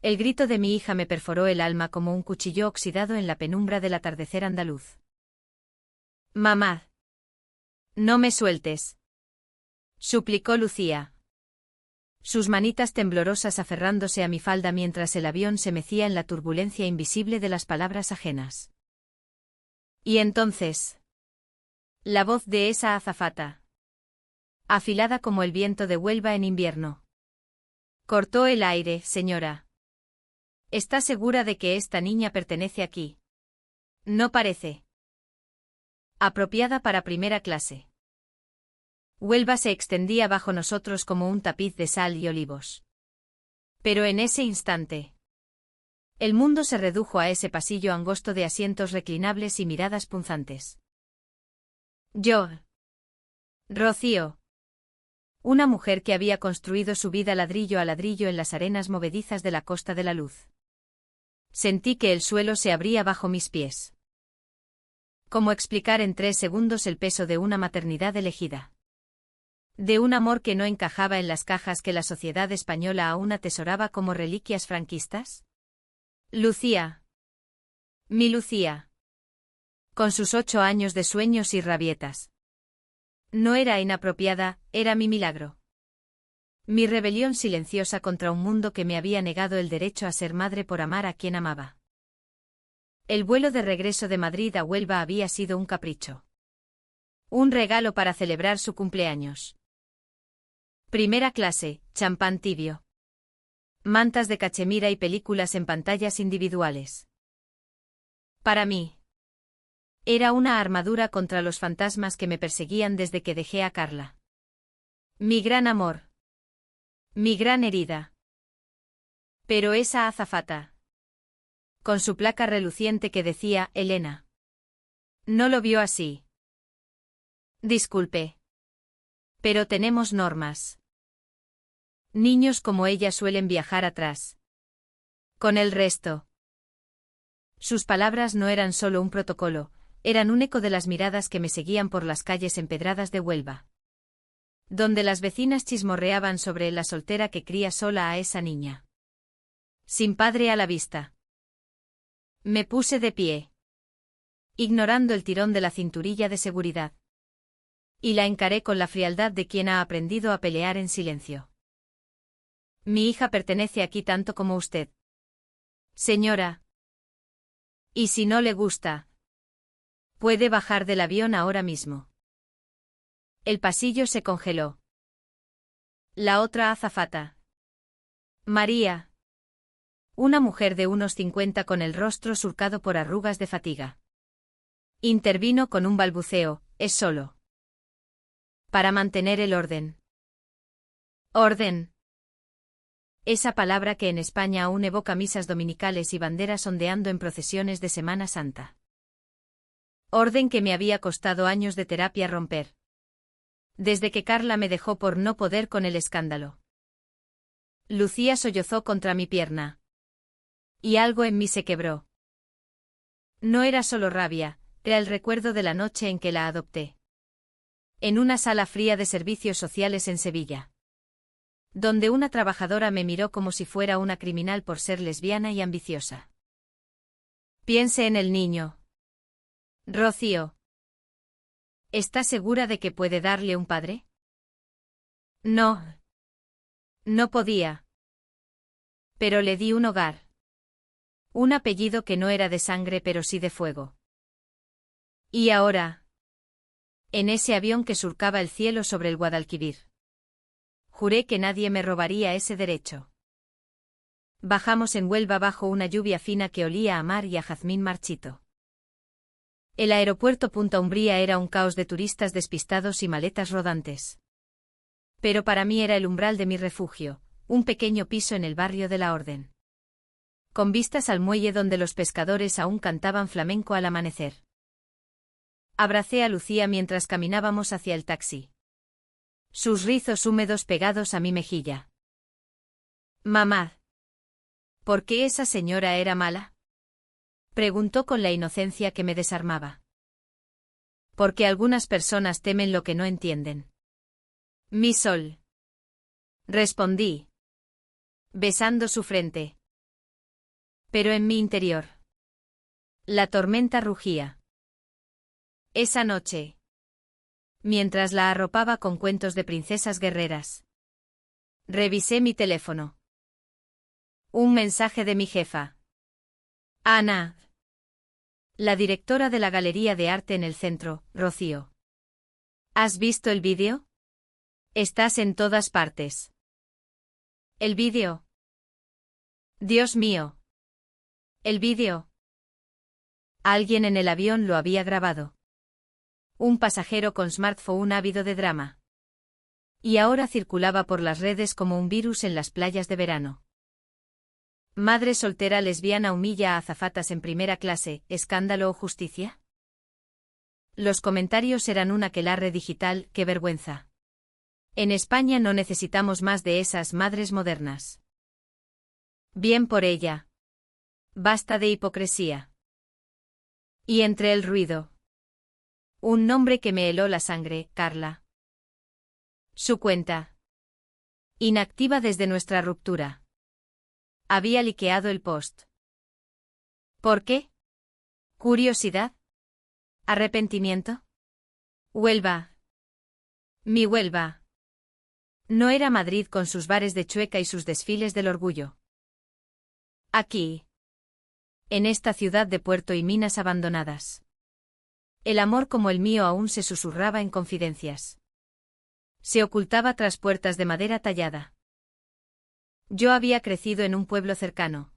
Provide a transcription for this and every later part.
El grito de mi hija me perforó el alma como un cuchillo oxidado en la penumbra del atardecer andaluz. «Mamá. No me sueltes», suplicó Lucía. Sus manitas temblorosas aferrándose a mi falda mientras el avión se mecía en la turbulencia invisible de las palabras ajenas. Y entonces, la voz de esa azafata, afilada como el viento de Huelva en invierno. «Cortó el aire, señora. ¿Está segura de que esta niña pertenece aquí? No parece apropiada para primera clase». Huelva se extendía bajo nosotros como un tapiz de sal y olivos. Pero en ese instante, el mundo se redujo a ese pasillo angosto de asientos reclinables y miradas punzantes. Yo, Rocío, una mujer que había construido su vida ladrillo a ladrillo en las arenas movedizas de la Costa de la Luz. Sentí que el suelo se abría bajo mis pies. ¿Cómo explicar en 3 segundos el peso de una maternidad elegida? De un amor que no encajaba en las cajas que la sociedad española aún atesoraba como reliquias franquistas. Lucía. Mi Lucía. Con sus 8 años de sueños y rabietas. No era inapropiada, era mi milagro. Mi rebelión silenciosa contra un mundo que me había negado el derecho a ser madre por amar a quien amaba. El vuelo de regreso de Madrid a Huelva había sido un capricho. Un regalo para celebrar su cumpleaños. Primera clase, champán tibio. Mantas de cachemira y películas en pantallas individuales. Para mí, era una armadura contra los fantasmas que me perseguían desde que dejé a Carla. Mi gran amor. Mi gran herida. Pero esa azafata, con su placa reluciente que decía Elena, no lo vio así. Disculpe. Pero tenemos normas. Niños como ella suelen viajar atrás. Con el resto. Sus palabras no eran solo un protocolo, eran un eco de las miradas que me seguían por las calles empedradas de Huelva. Donde las vecinas chismorreaban sobre la soltera que cría sola a esa niña. Sin padre a la vista. Me puse de pie. Ignorando el tirón de la cinturilla de seguridad. Y la encaré con la frialdad de quien ha aprendido a pelear en silencio. Mi hija pertenece aquí tanto como usted. Señora. Y si no le gusta, puede bajar del avión ahora mismo. El pasillo se congeló. La otra azafata. María. Una mujer de unos 50 con el rostro surcado por arrugas de fatiga. Intervino con un balbuceo, es solo para mantener el orden. Orden. Esa palabra que en España aún evoca misas dominicales y banderas ondeando en procesiones de Semana Santa. Orden que me había costado años de terapia romper. Desde que Carla me dejó por no poder con el escándalo. Lucía sollozó contra mi pierna. Y algo en mí se quebró. No era solo rabia, era el recuerdo de la noche en que la adopté. En una sala fría de servicios sociales en Sevilla. Donde una trabajadora me miró como si fuera una criminal por ser lesbiana y ambiciosa. Piense en el niño. Rocío. ¿Está segura de que puede darle un padre? No. No podía. Pero le di un hogar. Un apellido que no era de sangre pero sí de fuego. Y ahora, en ese avión que surcaba el cielo sobre el Guadalquivir, juré que nadie me robaría ese derecho. Bajamos en Huelva bajo una lluvia fina que olía a mar y a jazmín marchito. El aeropuerto Punta Umbría era un caos de turistas despistados y maletas rodantes. Pero para mí era el umbral de mi refugio, un pequeño piso en el barrio de la Orden. Con vistas al muelle donde los pescadores aún cantaban flamenco al amanecer. Abracé a Lucía mientras caminábamos hacia el taxi. Sus rizos húmedos pegados a mi mejilla. Mamá. ¿Por qué esa señora era mala? Preguntó con la inocencia que me desarmaba. Porque algunas personas temen lo que no entienden. Mi sol. Respondí. Besando su frente. Pero en mi interior, la tormenta rugía. Esa noche, mientras la arropaba con cuentos de princesas guerreras, revisé mi teléfono. Un mensaje de mi jefa. Ana, la directora de la Galería de Arte en el centro, Rocío. ¿Has visto el vídeo? Estás en todas partes. ¿El vídeo? Dios mío. ¿El vídeo? Alguien en el avión lo había grabado. Un pasajero con smartphone ávido de drama. Y ahora circulaba por las redes como un virus en las playas de verano. Madre soltera lesbiana humilla a azafatas en primera clase, ¿escándalo o justicia? Los comentarios eran un aquelarre digital, ¡qué vergüenza! En España no necesitamos más de esas madres modernas. Bien por ella. Basta de hipocresía. Y entre el ruido. Un nombre que me heló la sangre, Carla. Su cuenta. Inactiva desde nuestra ruptura. Había liqueado el post. ¿Por qué? ¿Curiosidad? ¿Arrepentimiento? Huelva. Mi Huelva. No era Madrid con sus bares de Chueca y sus desfiles del orgullo. Aquí. En esta ciudad de puerto y minas abandonadas. El amor como el mío aún se susurraba en confidencias. Se ocultaba tras puertas de madera tallada. Yo había crecido en un pueblo cercano.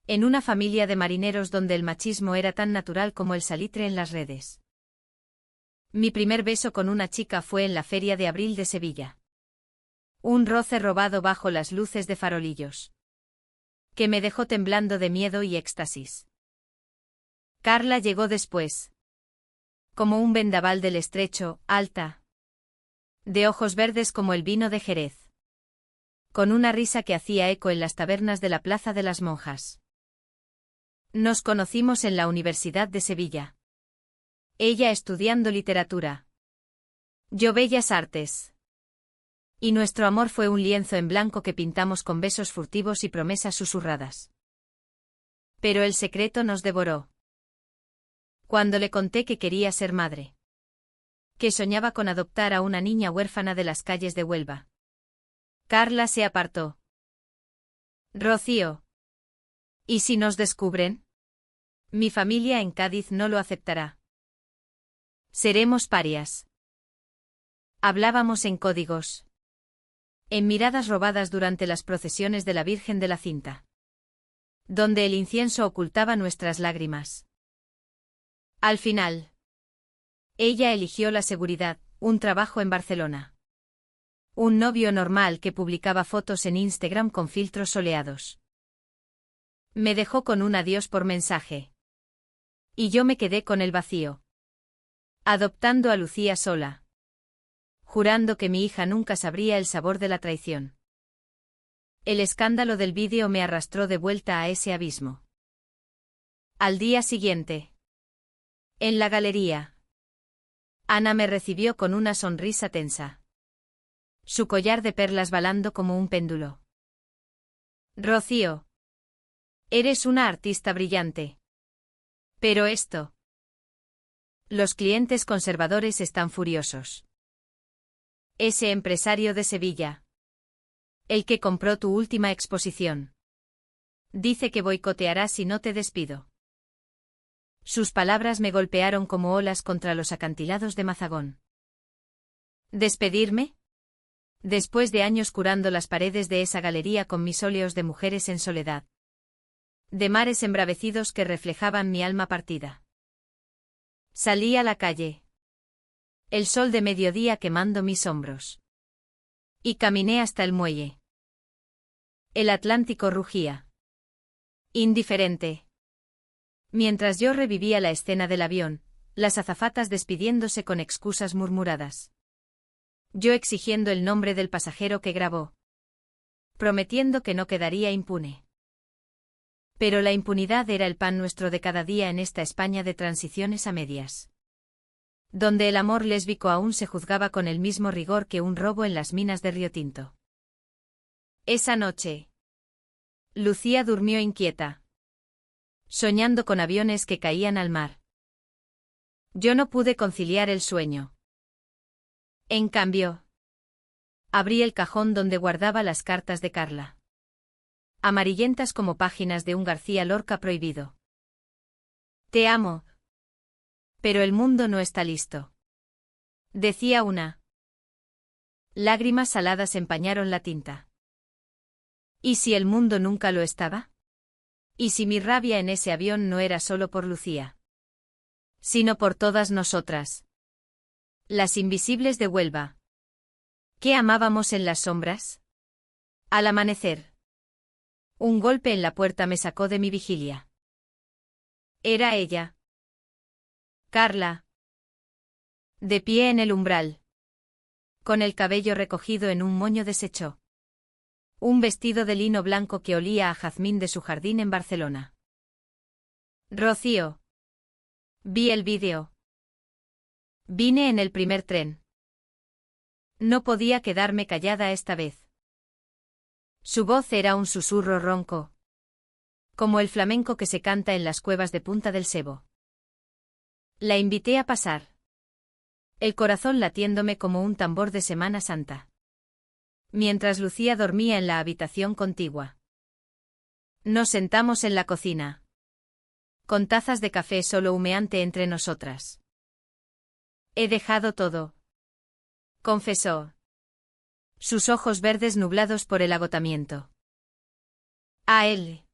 En una familia de marineros donde el machismo era tan natural como el salitre en las redes. Mi primer beso con una chica fue en la Feria de Abril de Sevilla. Un roce robado bajo las luces de farolillos. Que me dejó temblando de miedo y éxtasis. Carla llegó después. Como un vendaval del estrecho, alta. De ojos verdes como el vino de Jerez. Con una risa que hacía eco en las tabernas de la Plaza de las Monjas. Nos conocimos en la Universidad de Sevilla. Ella estudiando literatura. Yo bellas artes. Y nuestro amor fue un lienzo en blanco que pintamos con besos furtivos y promesas susurradas. Pero el secreto nos devoró. Cuando le conté que quería ser madre. Que soñaba con adoptar a una niña huérfana de las calles de Huelva. Carla se apartó. Rocío. ¿Y si nos descubren? Mi familia en Cádiz no lo aceptará. Seremos parias. Hablábamos en códigos. En miradas robadas durante las procesiones de la Virgen de la Cinta. Donde el incienso ocultaba nuestras lágrimas. Al final. Ella eligió la seguridad, un trabajo en Barcelona. Un novio normal que publicaba fotos en Instagram con filtros soleados. Me dejó con un adiós por mensaje. Y yo me quedé con el vacío. Adoptando a Lucía sola. Jurando que mi hija nunca sabría el sabor de la traición. El escándalo del vídeo me arrastró de vuelta a ese abismo. Al día siguiente. En la galería. Ana me recibió con una sonrisa tensa. Su collar de perlas balando como un péndulo. Rocío. Eres una artista brillante. Pero esto. Los clientes conservadores están furiosos. Ese empresario de Sevilla. El que compró tu última exposición. Dice que boicoteará si no te despido. Sus palabras me golpearon como olas contra los acantilados de Mazagón. ¿Despedirme? Después de años curando las paredes de esa galería con mis óleos de mujeres en soledad. De mares embravecidos que reflejaban mi alma partida. Salí a la calle. El sol de mediodía quemando mis hombros. Y caminé hasta el muelle. El Atlántico rugía. Indiferente. Mientras yo revivía la escena del avión, las azafatas despidiéndose con excusas murmuradas. Yo exigiendo el nombre del pasajero que grabó. Prometiendo que no quedaría impune. Pero la impunidad era el pan nuestro de cada día en esta España de transiciones a medias. Donde el amor lésbico aún se juzgaba con el mismo rigor que un robo en las minas de Río Tinto. Esa noche. Lucía durmió inquieta. soñando con aviones que caían al mar. Yo no pude conciliar el sueño. En cambio, abrí el cajón donde guardaba las cartas de Carla. Amarillentas como páginas de un García Lorca prohibido. Te amo. Pero el mundo no está listo. Decía una. Lágrimas saladas empañaron la tinta. ¿Y si el mundo nunca lo estaba? ¿Y si mi rabia en ese avión no era solo por Lucía? Sino por todas nosotras. Las invisibles de Huelva. ¿Qué amábamos en las sombras? Al amanecer. Un golpe en la puerta me sacó de mi vigilia. Era ella. Carla. De pie en el umbral. Con el cabello recogido en un moño deshecho. Un vestido de lino blanco que olía a jazmín de su jardín en Barcelona. Rocío. Vi el vídeo. Vine en el primer tren. No podía quedarme callada esta vez. Su voz era un susurro ronco. Como el flamenco que se canta en las cuevas de Punta del Sebo. La invité a pasar. El corazón latiéndome como un tambor de Semana Santa. Mientras Lucía dormía en la habitación contigua. Nos sentamos en la cocina. Con tazas de café solo humeante entre nosotras. He dejado todo. Confesó. Sus ojos verdes nublados por el agotamiento. A él.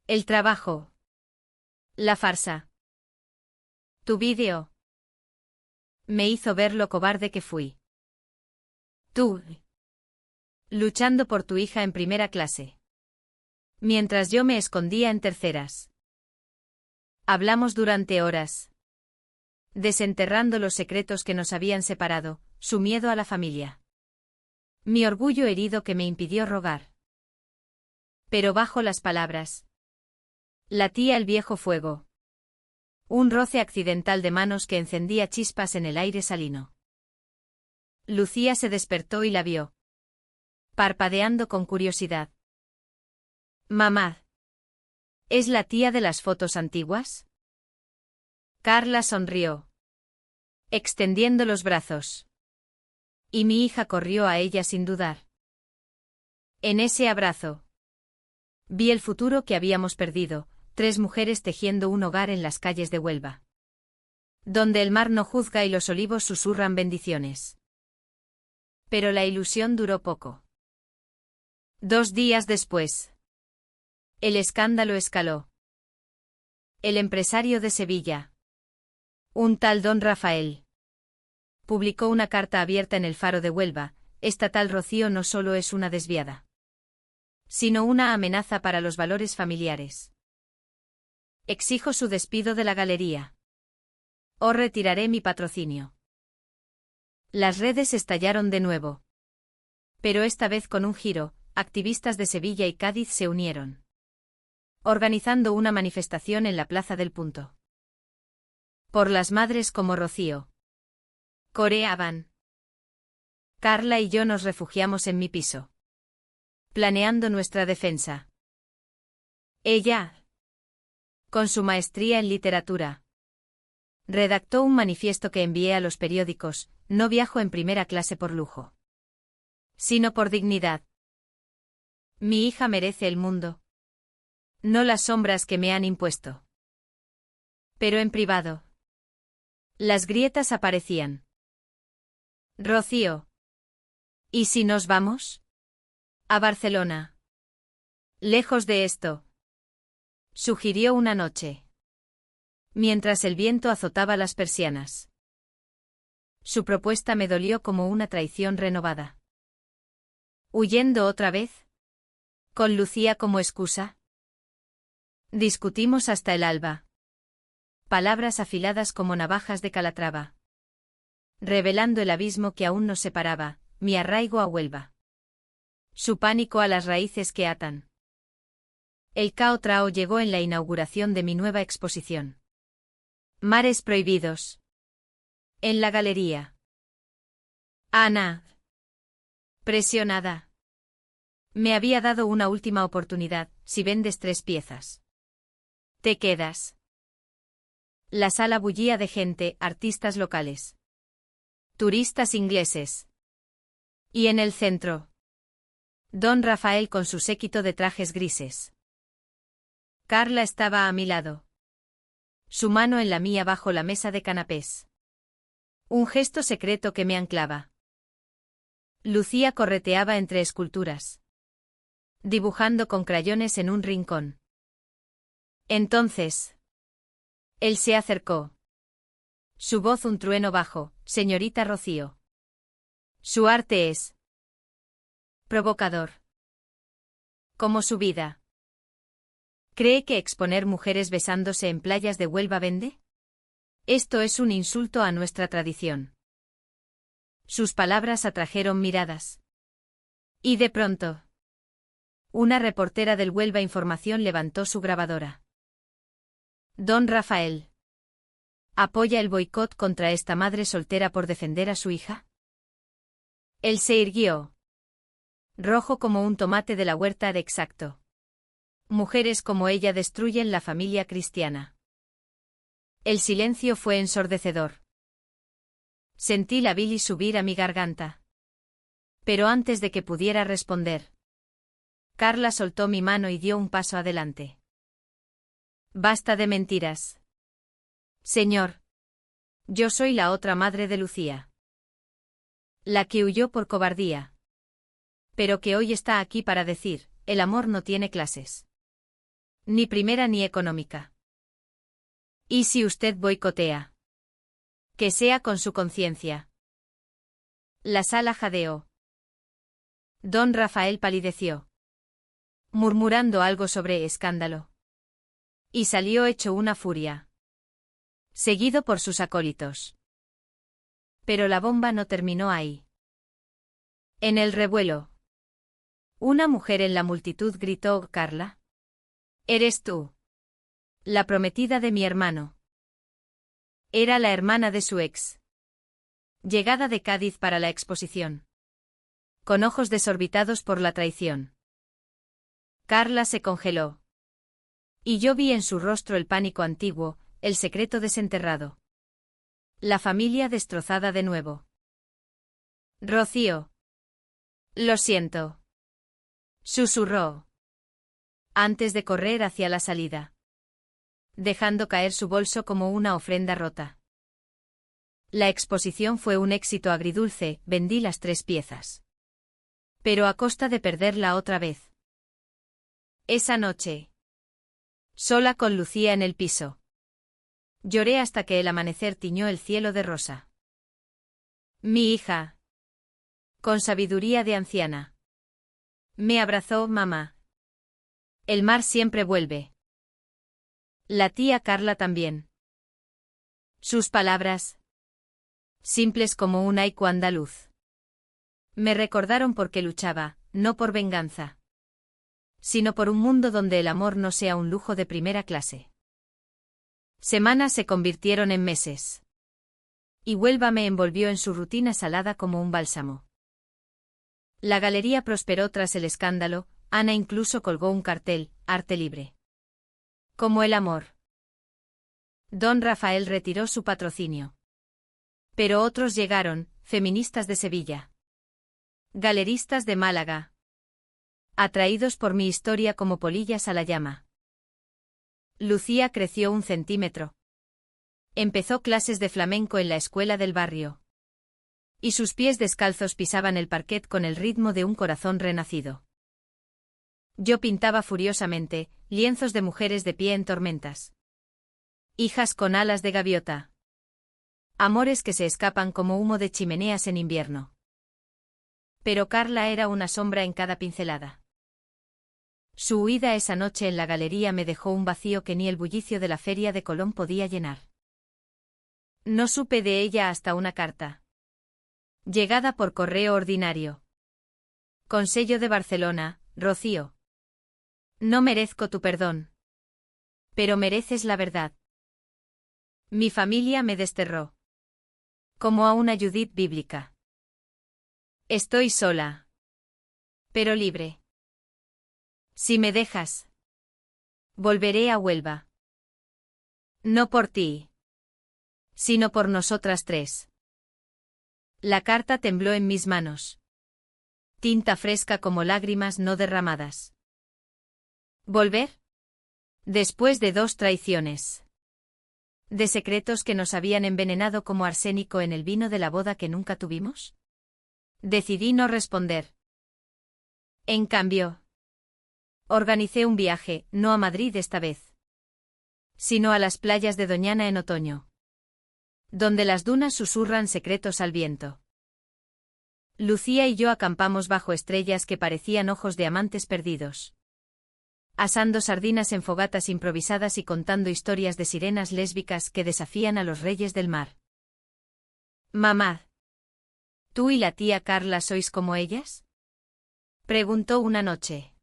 El trabajo. La farsa. Tu vídeo. Me hizo ver lo cobarde que fui. Tú. Luchando por tu hija en primera clase. Mientras yo me escondía en terceras. Hablamos durante horas. Desenterrando los secretos que nos habían separado, su miedo a la familia. Mi orgullo herido que me impidió rogar. Pero bajo las palabras. Latía el viejo fuego. Un roce accidental de manos que encendía chispas en el aire salino. Lucía se despertó y la vio. Parpadeando con curiosidad. Mamá. ¿Es la tía de las fotos antiguas? Carla sonrió. Extendiendo los brazos. Y mi hija corrió a ella sin dudar. En ese abrazo. Vi el futuro que habíamos perdido, 3 mujeres tejiendo un hogar en las calles de Huelva. Donde el mar no juzga y los olivos susurran bendiciones. Pero la ilusión duró poco. 2 días después. El escándalo escaló. El empresario de Sevilla. Un tal don Rafael. Publicó una carta abierta en el Faro de Huelva. Esta tal Rocío no solo es una desviada, sino una amenaza para los valores familiares. Exijo su despido de la galería. O retiraré mi patrocinio. Las redes estallaron de nuevo. Pero esta vez con un giro, activistas de Sevilla y Cádiz se unieron. Organizando una manifestación en la Plaza del Punto. Por las madres como Rocío. Coreaban. Carla y yo nos refugiamos en mi piso. Planeando nuestra defensa. Ella, con su maestría en literatura, redactó un manifiesto que envié a los periódicos. No viajo en primera clase por lujo, sino por dignidad. Mi hija merece el mundo, no las sombras que me han impuesto. Pero en privado, las grietas aparecían. Rocío. ¿Y si nos vamos? A Barcelona. Lejos de esto. Sugirió una noche. Mientras el viento azotaba las persianas. Su propuesta me dolió como una traición renovada. ¿Huyendo otra vez? ¿Con Lucía como excusa? Discutimos hasta el alba. Palabras afiladas como navajas de Calatrava. Revelando el abismo que aún nos separaba, mi arraigo a Huelva. Su pánico a las raíces que atan. El Cao Trao llegó en la inauguración de mi nueva exposición. Mares prohibidos. En la galería. Ana. Presionada. Me había dado una última oportunidad, si vendes 3 piezas. Te quedas. La sala bullía de gente, artistas locales, turistas ingleses. Y en el centro, don Rafael con su séquito de trajes grises. Carla estaba a mi lado. Su mano en la mía bajo la mesa de canapés. Un gesto secreto que me anclaba. Lucía correteaba entre esculturas, dibujando con crayones en un rincón. Entonces, él se acercó. Su voz un trueno bajo, señorita Rocío. Su arte es provocador. Como su vida. ¿Cree que exponer mujeres besándose en playas de Huelva vende? Esto es un insulto a nuestra tradición. Sus palabras atrajeron miradas. Y de pronto, una reportera del Huelva Información levantó su grabadora. Don Rafael. ¿Apoya el boicot contra esta madre soltera por defender a su hija? Él se irguió. Rojo como un tomate de la huerta de Exacto. Mujeres como ella destruyen la familia cristiana. El silencio fue ensordecedor. Sentí la bilis subir a mi garganta. Pero antes de que pudiera responder, Carla soltó mi mano y dio un paso adelante. Basta de mentiras. Señor. Yo soy la otra madre de Lucía. La que huyó por cobardía. Pero que hoy está aquí para decir, el amor no tiene clases. Ni primera ni económica. ¿Y si usted boicotea? Que sea con su conciencia. La sala jadeó. Don Rafael palideció, murmurando algo sobre escándalo. Y salió hecho una furia. Seguido por sus acólitos. Pero la bomba no terminó ahí. En el revuelo, una mujer en la multitud gritó: Carla. ¿Eres tú? La prometida de mi hermano. Era la hermana de su ex. Llegada de Cádiz para la exposición. Con ojos desorbitados por la traición. Carla se congeló. Y yo vi en su rostro el pánico antiguo, el secreto desenterrado. La familia destrozada de nuevo. Rocío. Lo siento. Susurró. Antes de correr hacia la salida. Dejando caer su bolso como una ofrenda rota. La exposición fue un éxito agridulce, vendí las 3 piezas. Pero a costa de perderla otra vez. Esa noche. Sola con Lucía en el piso. Lloré hasta que el amanecer tiñó el cielo de rosa. Mi hija. Con sabiduría de anciana. Me abrazó: mamá. El mar siempre vuelve. La tía Carla también. Sus palabras, simples como un haiku andaluz, me recordaron por qué luchaba, no por venganza, sino por un mundo donde el amor no sea un lujo de primera clase. Semanas se convirtieron en meses. Y Huelva me envolvió en su rutina salada como un bálsamo. La galería prosperó tras el escándalo. Ana incluso colgó un cartel: arte libre. Como el amor. Don Rafael retiró su patrocinio. Pero otros llegaron, feministas de Sevilla. Galeristas de Málaga. Atraídos por mi historia como polillas a la llama. Lucía creció 1 centímetro. Empezó clases de flamenco en la escuela del barrio. Y sus pies descalzos pisaban el parquet con el ritmo de un corazón renacido. Yo pintaba furiosamente, lienzos de mujeres de pie en tormentas. Hijas con alas de gaviota. Amores que se escapan como humo de chimeneas en invierno. Pero Carla era una sombra en cada pincelada. Su huida esa noche en la galería me dejó un vacío que ni el bullicio de la feria de Colón podía llenar. No supe de ella hasta una carta. Llegada por correo ordinario. Con sello de Barcelona: Rocío. No merezco tu perdón. Pero mereces la verdad. Mi familia me desterró. Como a una Judith bíblica. Estoy sola. Pero libre. Si me dejas, volveré a Huelva. No por ti, sino por nosotras tres. La carta tembló en mis manos. Tinta fresca como lágrimas no derramadas. ¿Volver? Después de 2 traiciones. ¿De secretos que nos habían envenenado como arsénico en el vino de la boda que nunca tuvimos? Decidí no responder. En cambio, organicé un viaje, no a Madrid esta vez, sino a las playas de Doñana en otoño, donde las dunas susurran secretos al viento. Lucía y yo acampamos bajo estrellas que parecían ojos de amantes perdidos, asando sardinas en fogatas improvisadas y contando historias de sirenas lésbicas que desafían a los reyes del mar. Mamá, ¿tú y la tía Carla sois como ellas? Preguntó una noche.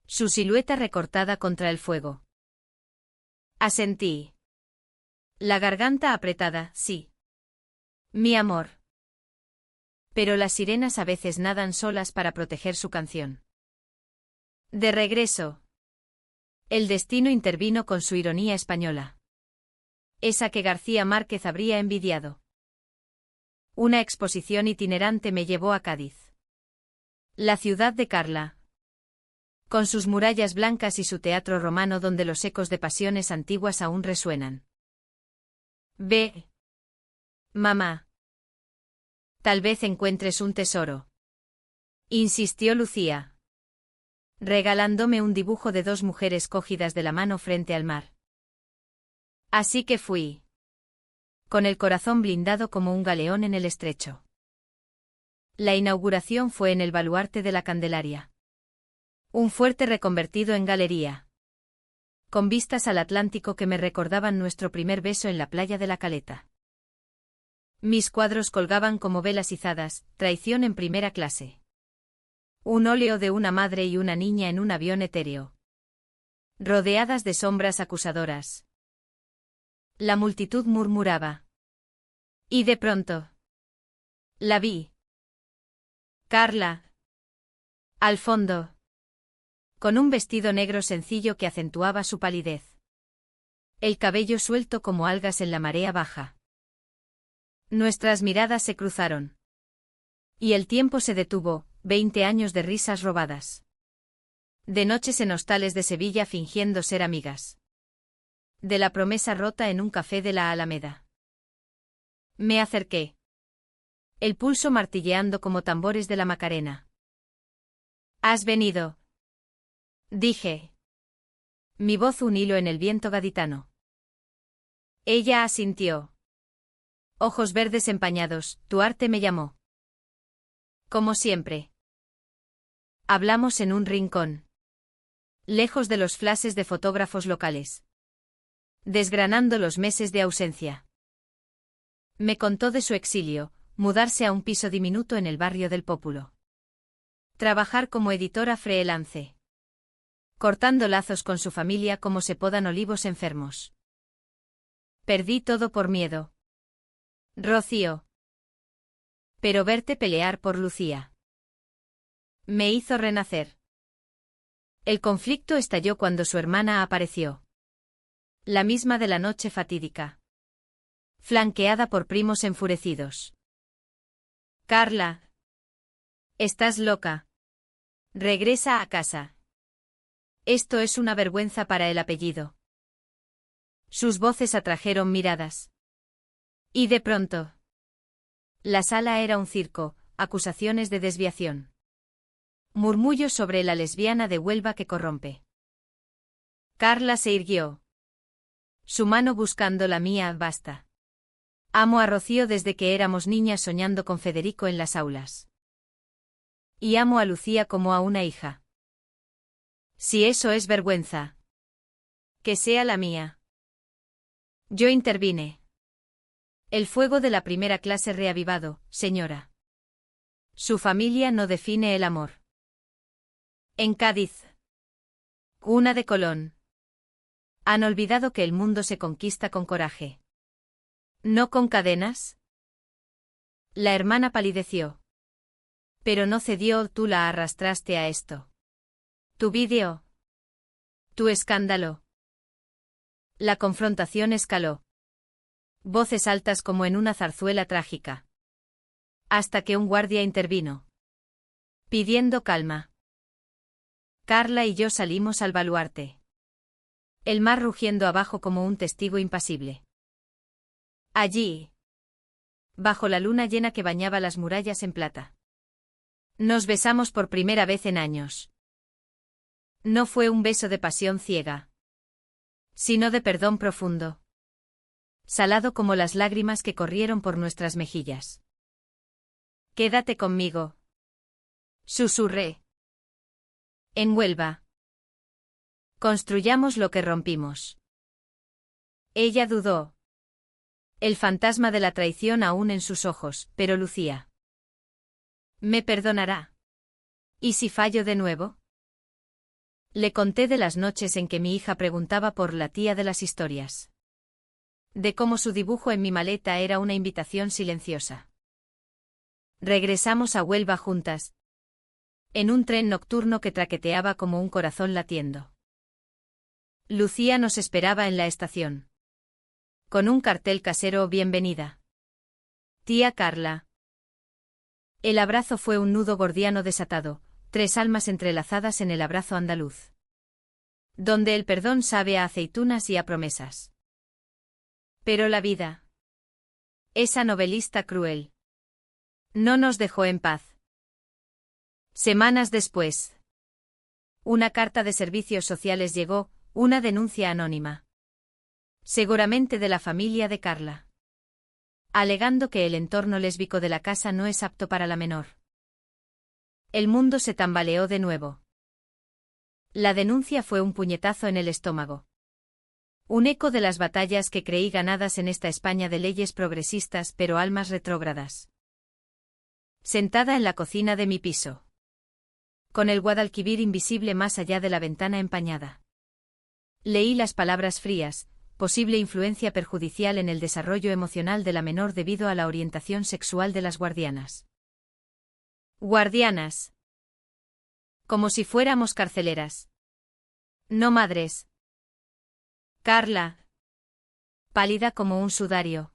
Su silueta recortada contra el fuego. Asentí. La garganta apretada, sí. Mi amor. Pero las sirenas a veces nadan solas para proteger su canción. De regreso. El destino intervino con su ironía española. Esa que García Márquez habría envidiado. Una exposición itinerante me llevó a Cádiz. La ciudad de Carla. Con sus murallas blancas y su teatro romano donde los ecos de pasiones antiguas aún resuenan. Ve. Mamá. Tal vez encuentres un tesoro. Insistió Lucía, regalándome un dibujo de 2 mujeres cogidas de la mano frente al mar. Así que fui. Con el corazón blindado como un galeón en el estrecho. La inauguración fue en el baluarte de la Candelaria. Un fuerte reconvertido en galería. Con vistas al Atlántico que me recordaban nuestro primer beso en la playa de la Caleta. Mis cuadros colgaban como velas izadas, traición en primera clase. Un óleo de una madre y una niña en un avión etéreo. Rodeadas de sombras acusadoras. La multitud murmuraba. Y de pronto. La vi. Carla. Al fondo. Con un vestido negro sencillo que acentuaba su palidez. El cabello suelto como algas en la marea baja. Nuestras miradas se cruzaron. Y el tiempo se detuvo, 20 años de risas robadas. De noches en hostales de Sevilla fingiendo ser amigas. De la promesa rota en un café de la Alameda. Me acerqué. El pulso martilleando como tambores de la Macarena. ¿Has venido? Dije. Mi voz un hilo en el viento gaditano. Ella asintió. Ojos verdes empañados, tu arte me llamó. Como siempre. Hablamos en un rincón. Lejos de los flashes de fotógrafos locales. Desgranando los meses de ausencia. Me contó de su exilio, mudarse a un piso diminuto en el barrio del Pópulo. Trabajar como editora freelance. Cortando lazos con su familia como se podan olivos enfermos. Perdí todo por miedo. Rocío. Pero verte pelear por Lucía. Me hizo renacer. El conflicto estalló cuando su hermana apareció. La misma de la noche fatídica. Flanqueada por primos enfurecidos. Carla. Estás loca. Regresa a casa. Esto es una vergüenza para el apellido. Sus voces atrajeron miradas. Y de pronto. La sala era un circo, acusaciones de desviación. Murmullos sobre la lesbiana de Huelva que corrompe. Carla se irguió. Su mano buscando la mía, basta. Amo a Rocío desde que éramos niñas soñando con Federico en las aulas. Y amo a Lucía como a una hija. Si eso es vergüenza. Que sea la mía. Yo intervine. El fuego de la primera clase reavivado, señora. Su familia no define el amor. En Cádiz. Cuna de Colón. Han olvidado que el mundo se conquista con coraje. ¿No con cadenas? La hermana palideció. Pero no cedió, tú la arrastraste a esto. Tu vídeo. Tu escándalo. La confrontación escaló. Voces altas como en una zarzuela trágica. Hasta que un guardia intervino. Pidiendo calma. Carla y yo salimos al baluarte. El mar rugiendo abajo como un testigo impasible. Allí, bajo la luna llena que bañaba las murallas en plata, nos besamos por primera vez en años. No fue un beso de pasión ciega, sino de perdón profundo, salado como las lágrimas que corrieron por nuestras mejillas. Quédate conmigo, susurré. En Huelva. Construyamos lo que rompimos. Ella dudó. El fantasma de la traición aún en sus ojos, pero Lucía. ¿Me perdonará? ¿Y si fallo de nuevo? Le conté de las noches en que mi hija preguntaba por la tía de las historias. De cómo su dibujo en mi maleta era una invitación silenciosa. Regresamos a Huelva juntas, en un tren nocturno que traqueteaba como un corazón latiendo. Lucía nos esperaba en la estación. Con un cartel casero: bienvenida. Tía Carla. El abrazo fue un nudo gordiano desatado, 3 almas entrelazadas en el abrazo andaluz. Donde el perdón sabe a aceitunas y a promesas. Pero la vida, esa novelista cruel, no nos dejó en paz. Semanas después, una carta de servicios sociales llegó, una denuncia anónima. Seguramente de la familia de Carla. Alegando que el entorno lésbico de la casa no es apto para la menor. El mundo se tambaleó de nuevo. La denuncia fue un puñetazo en el estómago. Un eco de las batallas que creí ganadas en esta España de leyes progresistas pero almas retrógradas. Sentada en la cocina de mi piso, con el Guadalquivir invisible más allá de la ventana empañada, leí las palabras frías: posible influencia perjudicial en el desarrollo emocional de la menor debido a la orientación sexual de las guardianas. Guardianas. Como si fuéramos carceleras. No madres. Carla, pálida como un sudario,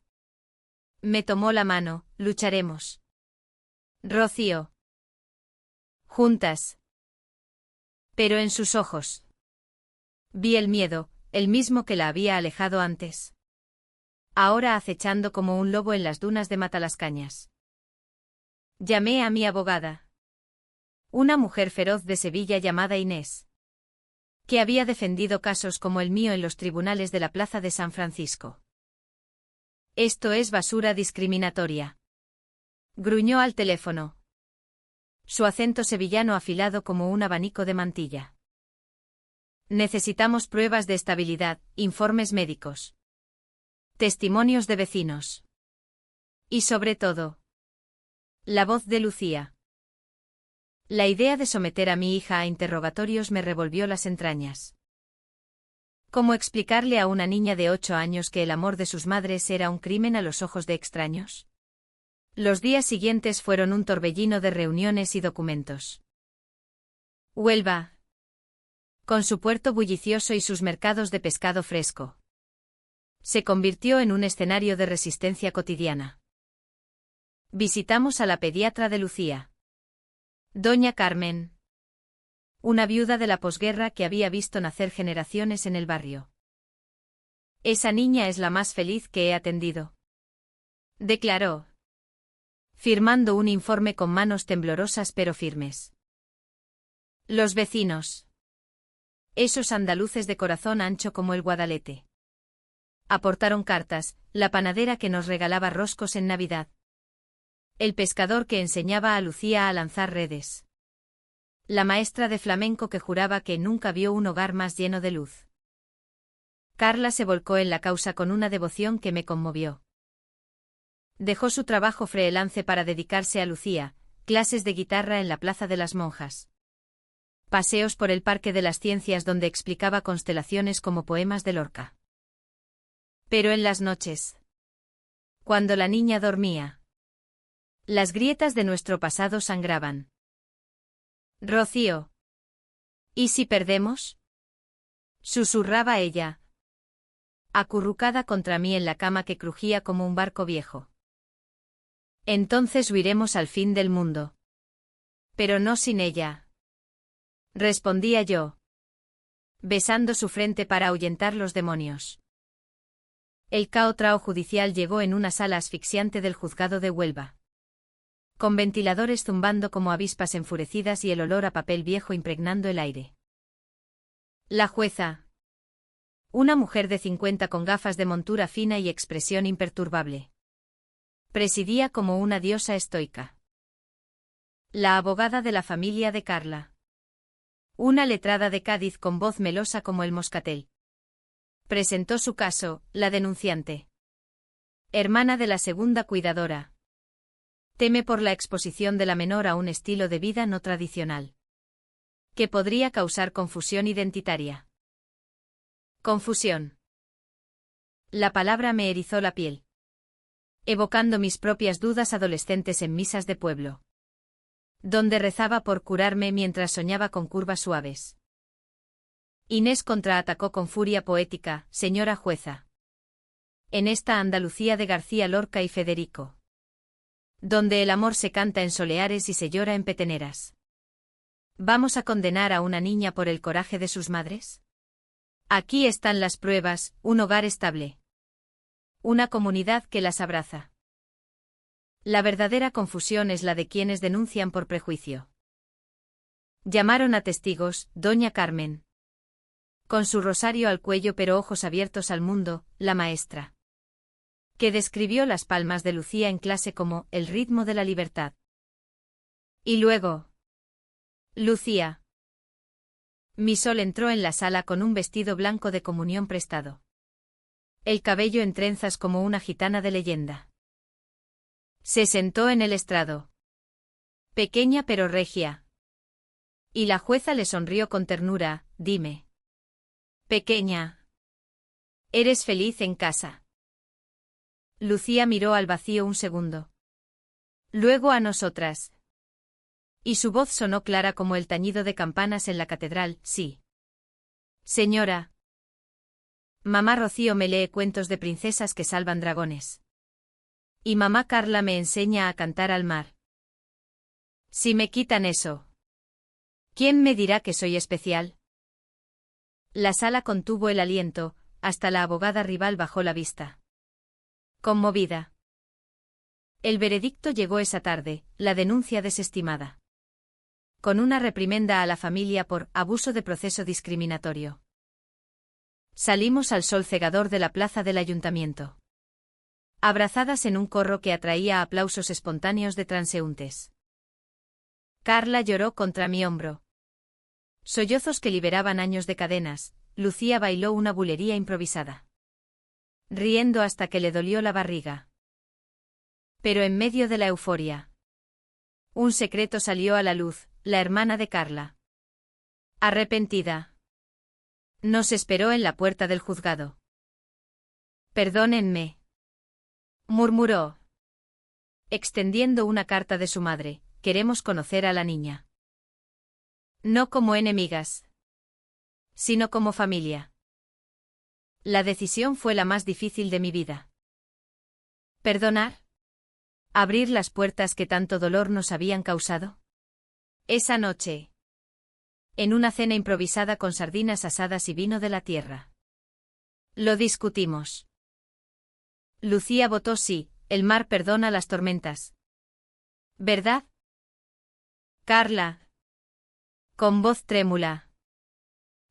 me tomó la mano: lucharemos. Rocío. Juntas. Pero en sus ojos vi el miedo, el mismo que la había alejado antes. Ahora acechando como un lobo en las dunas de Matalascañas. Llamé a mi abogada. Una mujer feroz de Sevilla llamada Inés, que había defendido casos como el mío en los tribunales de la Plaza de San Francisco. Esto es basura discriminatoria. Gruñó al teléfono. Su acento sevillano afilado como un abanico de mantilla. Necesitamos pruebas de estabilidad, informes médicos, testimonios de vecinos. Y sobre todo, la voz de Lucía. La idea de someter a mi hija a interrogatorios me revolvió las entrañas. ¿Cómo explicarle a una niña de 8 años que el amor de sus madres era un crimen a los ojos de extraños? Los días siguientes fueron un torbellino de reuniones y documentos. Huelva, con su puerto bullicioso y sus mercados de pescado fresco, se convirtió en un escenario de resistencia cotidiana. Visitamos a la pediatra de Lucía, doña Carmen, una viuda de la posguerra que había visto nacer generaciones en el barrio. Esa niña es la más feliz que he atendido, declaró, firmando un informe con manos temblorosas pero firmes. Los vecinos, esos andaluces de corazón ancho como el Guadalete, aportaron cartas: la panadera que nos regalaba roscos en Navidad, el pescador que enseñaba a Lucía a lanzar redes, la maestra de flamenco que juraba que nunca vio un hogar más lleno de luz. Carla se volcó en la causa con una devoción que me conmovió. Dejó su trabajo freelance para dedicarse a Lucía: clases de guitarra en la Plaza de las Monjas, paseos por el Parque de las Ciencias donde explicaba constelaciones como poemas de Lorca. Pero en las noches, cuando la niña dormía, las grietas de nuestro pasado sangraban. Rocío. ¿Y si perdemos?, susurraba ella. acurrucada contra mí en la cama que crujía como un barco viejo. Entonces huiremos al fin del mundo. Pero no sin ella. Respondía yo, besando su frente para ahuyentar los demonios. El caotrao judicial llegó en una sala asfixiante del juzgado de Huelva, con ventiladores zumbando como avispas enfurecidas y el olor a papel viejo impregnando el aire. La jueza, una mujer de 50 con gafas de montura fina y expresión imperturbable, presidía como una diosa estoica. La abogada de la familia de Carla, una letrada de Cádiz con voz melosa como el moscatel, presentó su caso, la denunciante, hermana de la segunda cuidadora, teme por la exposición de la menor a un estilo de vida no tradicional, que podría causar confusión identitaria. Confusión. La palabra me erizó la piel, evocando mis propias dudas adolescentes en misas de pueblo, donde rezaba por curarme mientras soñaba con curvas suaves. Inés contraatacó con furia poética, señora jueza. En esta Andalucía de García Lorca y Federico, donde el amor se canta en soleares y se llora en peteneras, ¿vamos a condenar a una niña por el coraje de sus madres? Aquí están las pruebas, un hogar estable, una comunidad que las abraza. La verdadera confusión es la de quienes denuncian por prejuicio. Llamaron a testigos, doña Carmen, con su rosario al cuello pero ojos abiertos al mundo, la maestra, que describió las palmas de Lucía en clase como el ritmo de la libertad. Y luego, Lucía. Mi Sol entró en la sala con un vestido blanco de comunión prestado, el cabello en trenzas como una gitana de leyenda. Se sentó en el estrado, pequeña pero regia. Y la jueza le sonrió con ternura, dime. Pequeña. ¿Eres feliz en casa? Lucía miró al vacío un segundo. Luego a nosotras. Y su voz sonó clara como el tañido de campanas en la catedral, sí. Señora. Mamá Rocío me lee cuentos de princesas que salvan dragones. Y mamá Carla me enseña a cantar al mar. Si me quitan eso, ¿quién me dirá que soy especial? La sala contuvo el aliento, hasta la abogada rival bajó la vista, conmovida. El veredicto llegó esa tarde, la denuncia desestimada, con una reprimenda a la familia por abuso de proceso discriminatorio. Salimos al sol cegador de la plaza del ayuntamiento, abrazadas en un corro que atraía aplausos espontáneos de transeúntes. Carla lloró contra mi hombro. Sollozos que liberaban años de cadenas. Lucía bailó una bulería improvisada, riendo hasta que le dolió la barriga. Pero en medio de la euforia, un secreto salió a la luz, la hermana de Carla, arrepentida, nos esperó en la puerta del juzgado. Perdónenme, murmuró, extendiendo una carta de su madre, queremos conocer a la niña. No como enemigas, sino como familia. La decisión fue la más difícil de mi vida. ¿Perdonar? ¿Abrir las puertas que tanto dolor nos habían causado? Esa noche, en una cena improvisada con sardinas asadas y vino de la tierra, lo discutimos. Lucía votó sí, el mar perdona las tormentas. ¿Verdad? Carla, con voz trémula,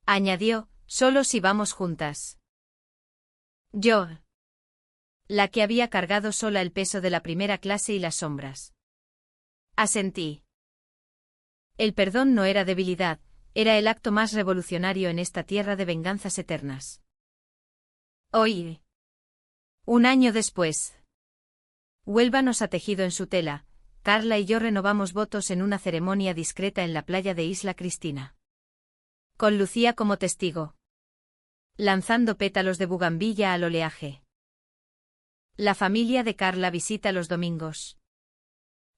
añadió, solo si vamos juntas. Yo, la que había cargado sola el peso de la primera clase y las sombras, asentí. El perdón no era debilidad, era el acto más revolucionario en esta tierra de venganzas eternas. Hoy, un año después, Huelva nos ha tejido en su tela. Carla y yo renovamos votos en una ceremonia discreta en la playa de Isla Cristina, con Lucía como testigo, lanzando pétalos de bugambilla al oleaje. La familia de Carla visita los domingos,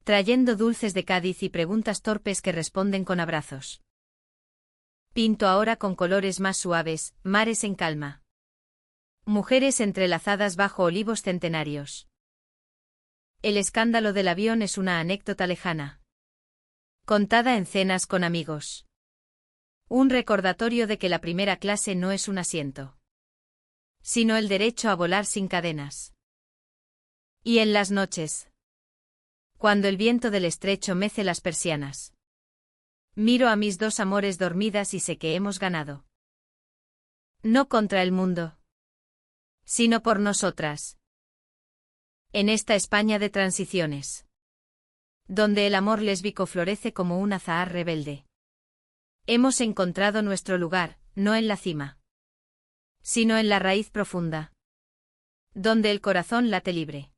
trayendo dulces de Cádiz y preguntas torpes que responden con abrazos. Pinto ahora con colores más suaves, mares en calma, Mujeres entrelazadas bajo olivos centenarios. El escándalo del avión es una anécdota lejana, contada en cenas con amigos. Un recordatorio de que la primera clase no es un asiento, sino el derecho a volar sin cadenas. Y en las noches, cuando el viento del estrecho mece las persianas, miro a mis dos amores dormidas y sé que hemos ganado. No contra el mundo, sino por nosotras. En esta España de transiciones, donde el amor lésbico florece como un azahar rebelde, hemos encontrado nuestro lugar, no en la cima, sino en la raíz profunda, donde el corazón late libre.